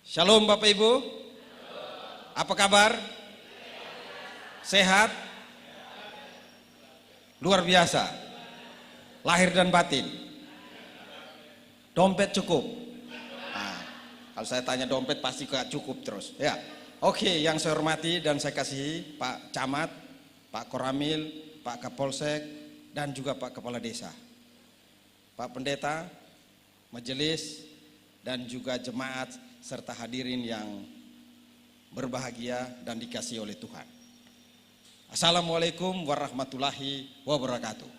Shalom Bapak Ibu. Apa kabar? Sehat? Luar biasa. Lahir dan batin. Dompet cukup. Nah, kalau saya tanya dompet pasti gak cukup terus. Ya. Oke, yang saya hormati dan saya kasihi Pak Camat, Pak Koramil, Pak Kapolsek, dan juga Pak Kepala Desa. Pak Pendeta, majelis, dan juga jemaat serta hadirin yang berbahagia dan dikasihi oleh Tuhan. Assalamualaikum warahmatullahi wabarakatuh.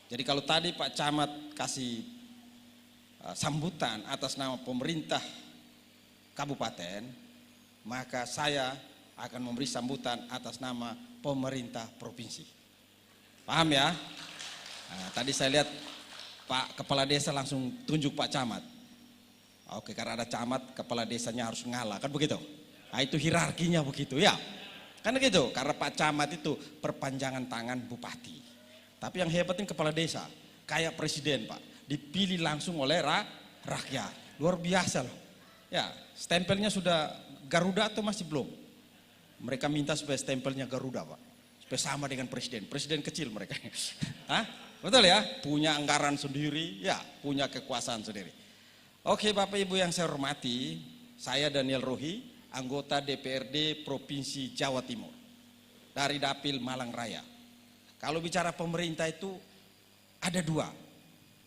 Jadi kalau tadi Pak Camat kasih sambutan atas nama pemerintah kabupaten, maka saya akan memberi sambutan atas nama pemerintah provinsi. Paham ya? Nah, tadi saya lihat Pak Kepala Desa langsung tunjuk Pak Camat. Oke, karena ada camat, kepala desanya harus ngalah, kan begitu? Nah, itu hierarkinya begitu ya. Kan gitu, karena Pak Camat itu perpanjangan tangan bupati. Tapi yang hebatnya kepala desa, kayak presiden Pak, dipilih langsung oleh rakyat. Luar biasa loh. Ya, stempelnya sudah Garuda atau masih belum? Mereka minta supaya stempelnya Garuda Pak, supaya sama dengan presiden. Presiden kecil mereka. Hah? Betul ya? Punya anggaran sendiri, ya, punya kekuasaan sendiri. Oke Bapak Ibu yang saya hormati, saya Daniel Rohi, anggota DPRD Provinsi Jawa Timur dari Dapil Malang Raya. Kalau bicara pemerintah itu ada dua,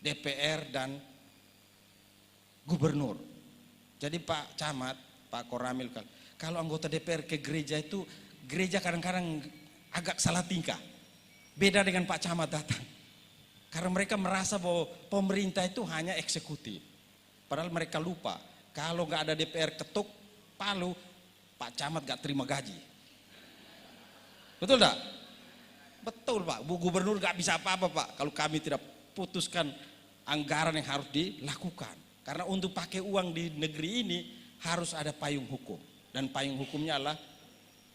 DPR dan gubernur. Jadi Pak Camat, Pak Koramil, kalau anggota DPR ke gereja itu, gereja kadang-kadang agak salah tingkah. Beda dengan Pak Camat datang. Karena mereka merasa bahwa pemerintah itu hanya eksekutif. Padahal mereka lupa, kalau nggak ada DPR ketuk palu, Pak Camat nggak terima gaji. Betul tak? Betul Pak, Bu Gubernur nggak bisa apa-apa Pak, kalau kami tidak putuskan anggaran yang harus dilakukan. Karena untuk pakai uang di negeri ini harus ada payung hukum. Dan payung hukumnya adalah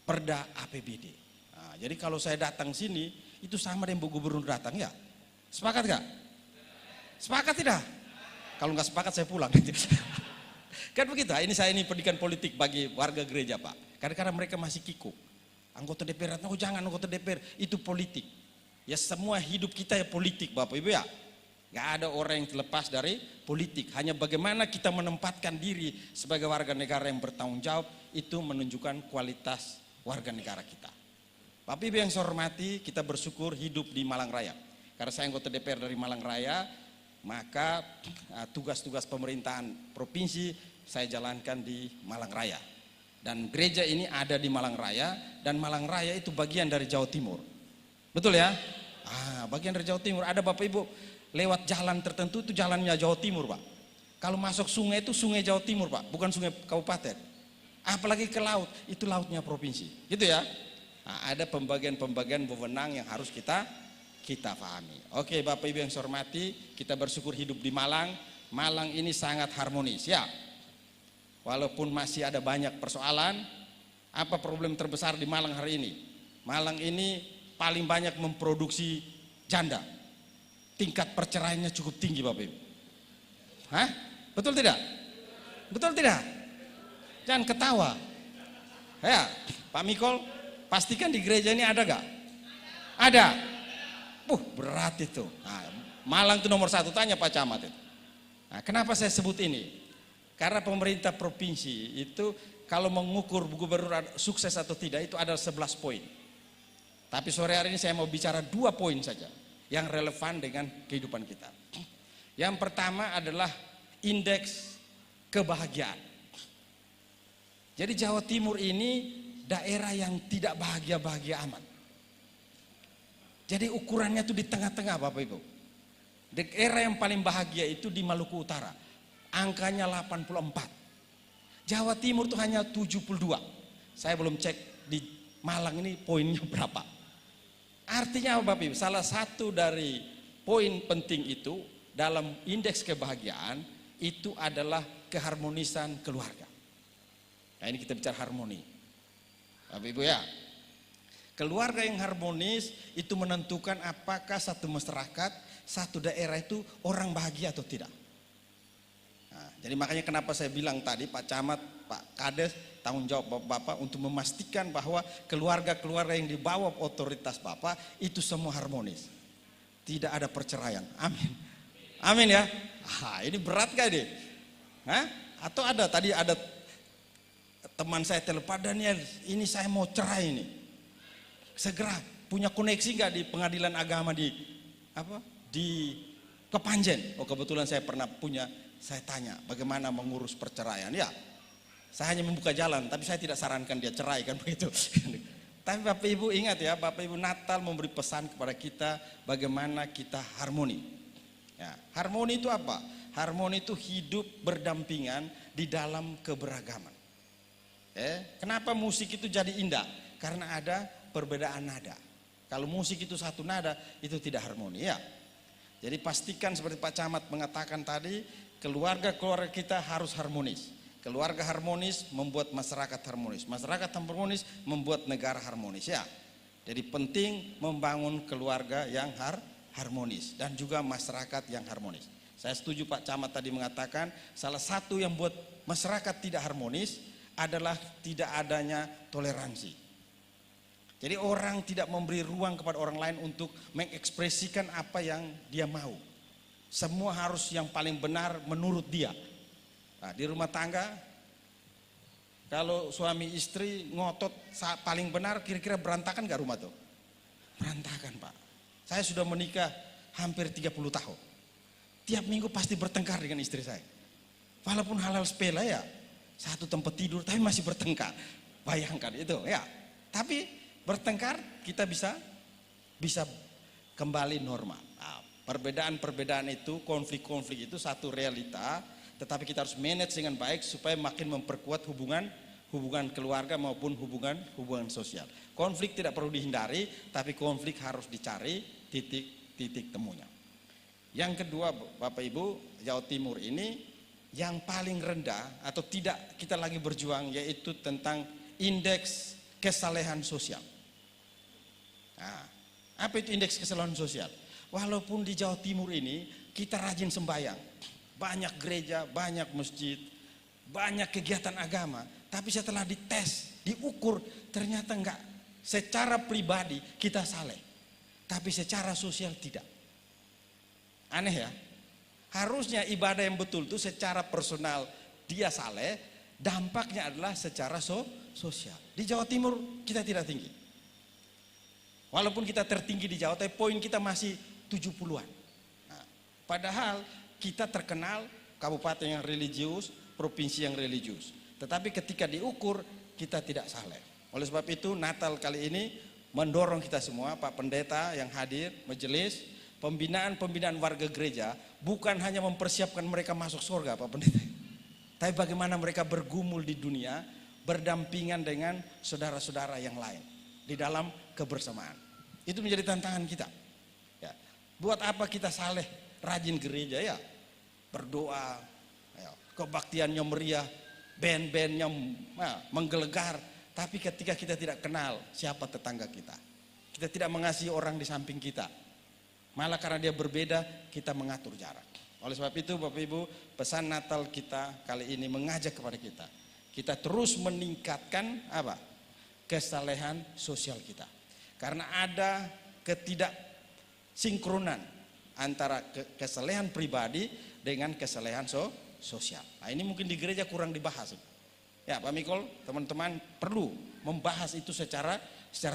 Perda APBD. Nah, jadi kalau saya datang sini, itu sama dengan Bu Gubernur datang ya. Sepakat nggak? Sepakat tidak? Kalau nggak sepakat saya pulang. Kan begitu. Ini pendidikan politik bagi warga gereja Pak. Kadang-kadang mereka masih kikuk. Anggota DPR, oh jangan anggota DPR, itu politik. Ya semua hidup kita ya politik Bapak Ibu ya. Nggak ada orang yang terlepas dari politik. Hanya bagaimana kita menempatkan diri sebagai warga negara yang bertanggung jawab, itu menunjukkan kualitas warga negara kita. Bapak Ibu yang saya hormati, kita bersyukur hidup di Malang Raya. Karena saya anggota DPR dari Malang Raya, maka tugas-tugas pemerintahan provinsi saya jalankan di Malang Raya. Dan gereja ini ada di Malang Raya, dan Malang Raya itu bagian dari Jawa Timur. Betul ya? Bagian dari Jawa Timur. Ada Bapak Ibu lewat jalan tertentu itu jalannya Jawa Timur Pak. Kalau masuk sungai itu sungai Jawa Timur Pak, bukan sungai kabupaten. Apalagi ke laut, itu lautnya provinsi. Gitu ya? Nah, ada pembagian-pembagian wewenang yang harus kita pahami. Oke Bapak Ibu yang saya hormati, kita bersyukur hidup di Malang. Malang ini sangat harmonis ya. Walaupun masih ada banyak persoalan, apa problem terbesar di Malang hari ini? Malang ini paling banyak memproduksi janda. Tingkat perceraiannya cukup tinggi Bapak Ibu. Hah? Betul tidak? Betul tidak? Jangan ketawa. Ya, Pak Mikol, pastikan di gereja ini ada gak? Ada. Berat itu. Nah, Malang itu nomor satu, tanya Pak Camat itu. Nah, kenapa saya sebut ini? Karena pemerintah provinsi itu kalau mengukur gubernur sukses atau tidak itu ada 11 poin. Tapi sore hari ini saya mau bicara 2 poin saja yang relevan dengan kehidupan kita. Yang pertama adalah indeks kebahagiaan. Jadi Jawa Timur ini daerah yang tidak bahagia-bahagia amat. Jadi ukurannya itu di tengah-tengah Bapak Ibu. Daerah yang paling bahagia itu di Maluku Utara. Angkanya 84. Jawa Timur itu hanya 72. Saya belum cek di Malang ini poinnya berapa. Artinya apa Bapak Ibu? Salah satu dari poin penting itu dalam indeks kebahagiaan itu adalah keharmonisan keluarga. Nah ini kita bicara harmoni. Bapak Ibu ya. Keluarga yang harmonis itu menentukan apakah satu masyarakat, satu daerah itu orang bahagia atau tidak. Nah, Jadi makanya kenapa saya bilang tadi Pak Camat, Pak Kades, tanggung jawab Bapak untuk memastikan bahwa keluarga-keluarga yang di bawah otoritas Bapak itu semua harmonis. Tidak ada perceraian. Amin. Amin ya. Ini berat gak ini? Atau tadi ada teman saya telepon, Daniel, ini saya mau cerai ini. Segera punya koneksi nggak di pengadilan agama di Kepanjen? Oh kebetulan saya pernah punya. Saya tanya bagaimana mengurus perceraian. Ya, saya hanya membuka jalan, tapi saya tidak sarankan dia cerai kan begitu. Tapi Bapak Ibu ingat ya, Bapak Ibu, Natal memberi pesan kepada kita bagaimana kita harmoni. Ya, harmoni itu apa? Harmoni itu hidup berdampingan di dalam keberagaman. Kenapa musik itu jadi indah? Karena ada perbedaan nada. Kalau musik itu satu nada, itu tidak harmoni ya. Jadi pastikan seperti Pak Camat mengatakan tadi, keluarga-keluarga kita harus harmonis. Keluarga harmonis membuat masyarakat harmonis. Masyarakat harmonis membuat negara harmonis ya. Jadi penting membangun keluarga yang harmonis dan juga masyarakat yang harmonis. Saya setuju Pak Camat tadi mengatakan salah satu yang buat masyarakat tidak harmonis adalah tidak adanya toleransi. Jadi orang tidak memberi ruang kepada orang lain untuk mengekspresikan apa yang dia mau. Semua harus yang paling benar menurut dia. Nah, di rumah tangga, kalau suami istri ngotot paling benar, kira-kira berantakan gak rumah tuh? Berantakan Pak. Saya sudah menikah hampir 30 tahun. Tiap minggu pasti bertengkar dengan istri saya. Walaupun hal-hal sepele ya, satu tempat tidur tapi masih bertengkar. Bayangkan itu ya. Tapi bertengkar kita bisa kembali normal. Nah, perbedaan-perbedaan itu, konflik-konflik itu satu realita, tetapi kita harus manage dengan baik supaya makin memperkuat hubungan keluarga maupun hubungan sosial. Konflik tidak perlu dihindari, tapi konflik harus dicari titik temunya. Yang kedua Bapak Ibu, Jawa Timur ini yang paling rendah atau tidak kita lagi berjuang yaitu tentang indeks kesalehan sosial. Nah, apa itu indeks kesalehan sosial? Walaupun di Jawa Timur ini kita rajin sembahyang, banyak gereja, banyak masjid, banyak kegiatan agama, tapi setelah dites, diukur, ternyata enggak. Secara pribadi kita saleh, tapi secara sosial tidak. Aneh ya. Harusnya ibadah yang betul itu secara personal dia saleh, dampaknya adalah secara sosial. Di Jawa Timur kita tidak tinggi. Walaupun kita tertinggi di Jawa, tapi poin kita masih 70-an. Nah, padahal kita terkenal kabupaten yang religius, provinsi yang religius. Tetapi ketika diukur kita tidak saleh. Oleh sebab itu Natal kali ini mendorong kita semua, Pak Pendeta yang hadir, majelis, pembinaan warga gereja bukan hanya mempersiapkan mereka masuk surga Pak Pendeta, tapi bagaimana mereka bergumul di dunia berdampingan dengan saudara-saudara yang lain di dalam kebersamaan. Itu menjadi tantangan kita ya. Buat apa kita saleh, rajin gereja ya, berdoa ya, kebaktiannya meriah, band-bandnya menggelegar, tapi ketika kita tidak kenal siapa tetangga kita, kita tidak mengasihi orang di samping kita, malah karena dia berbeda kita mengatur jarak. Oleh sebab itu Bapak Ibu, pesan Natal kita kali ini mengajak kepada kita terus meningkatkan kesalehan sosial kita. Karena ada ketidaksinkronan antara kesalehan pribadi dengan kesalehan sosial. Nah, ini mungkin di gereja kurang dibahas. Ya Pak Mikol, teman-teman perlu membahas itu secara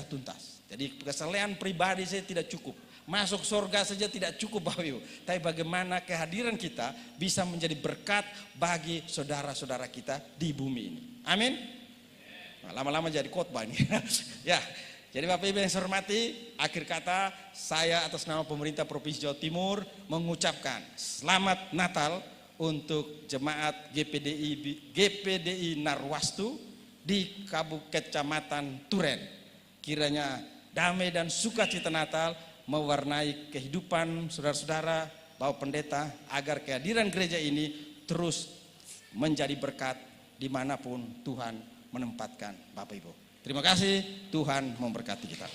tuntas. Jadi kesalehan pribadi saya tidak cukup. Masuk surga saja tidak cukup Bapak Ibu. Tapi bagaimana kehadiran kita bisa menjadi berkat bagi saudara-saudara kita di bumi ini. Amin. Nah, lama-lama jadi khotbah ini. Ya, jadi Bapak Ibu yang saya hormati, akhir kata saya atas nama pemerintah Provinsi Jawa Timur mengucapkan selamat Natal untuk jemaat GPDI Narwastu di Kecamatan Turen. Kiranya damai dan sukacita Natal mewarnai kehidupan saudara-saudara, Bapak Pendeta, agar kehadiran gereja ini terus menjadi berkat dimanapun Tuhan menempatkan Bapak Ibu. Terima kasih, Tuhan memberkati kita.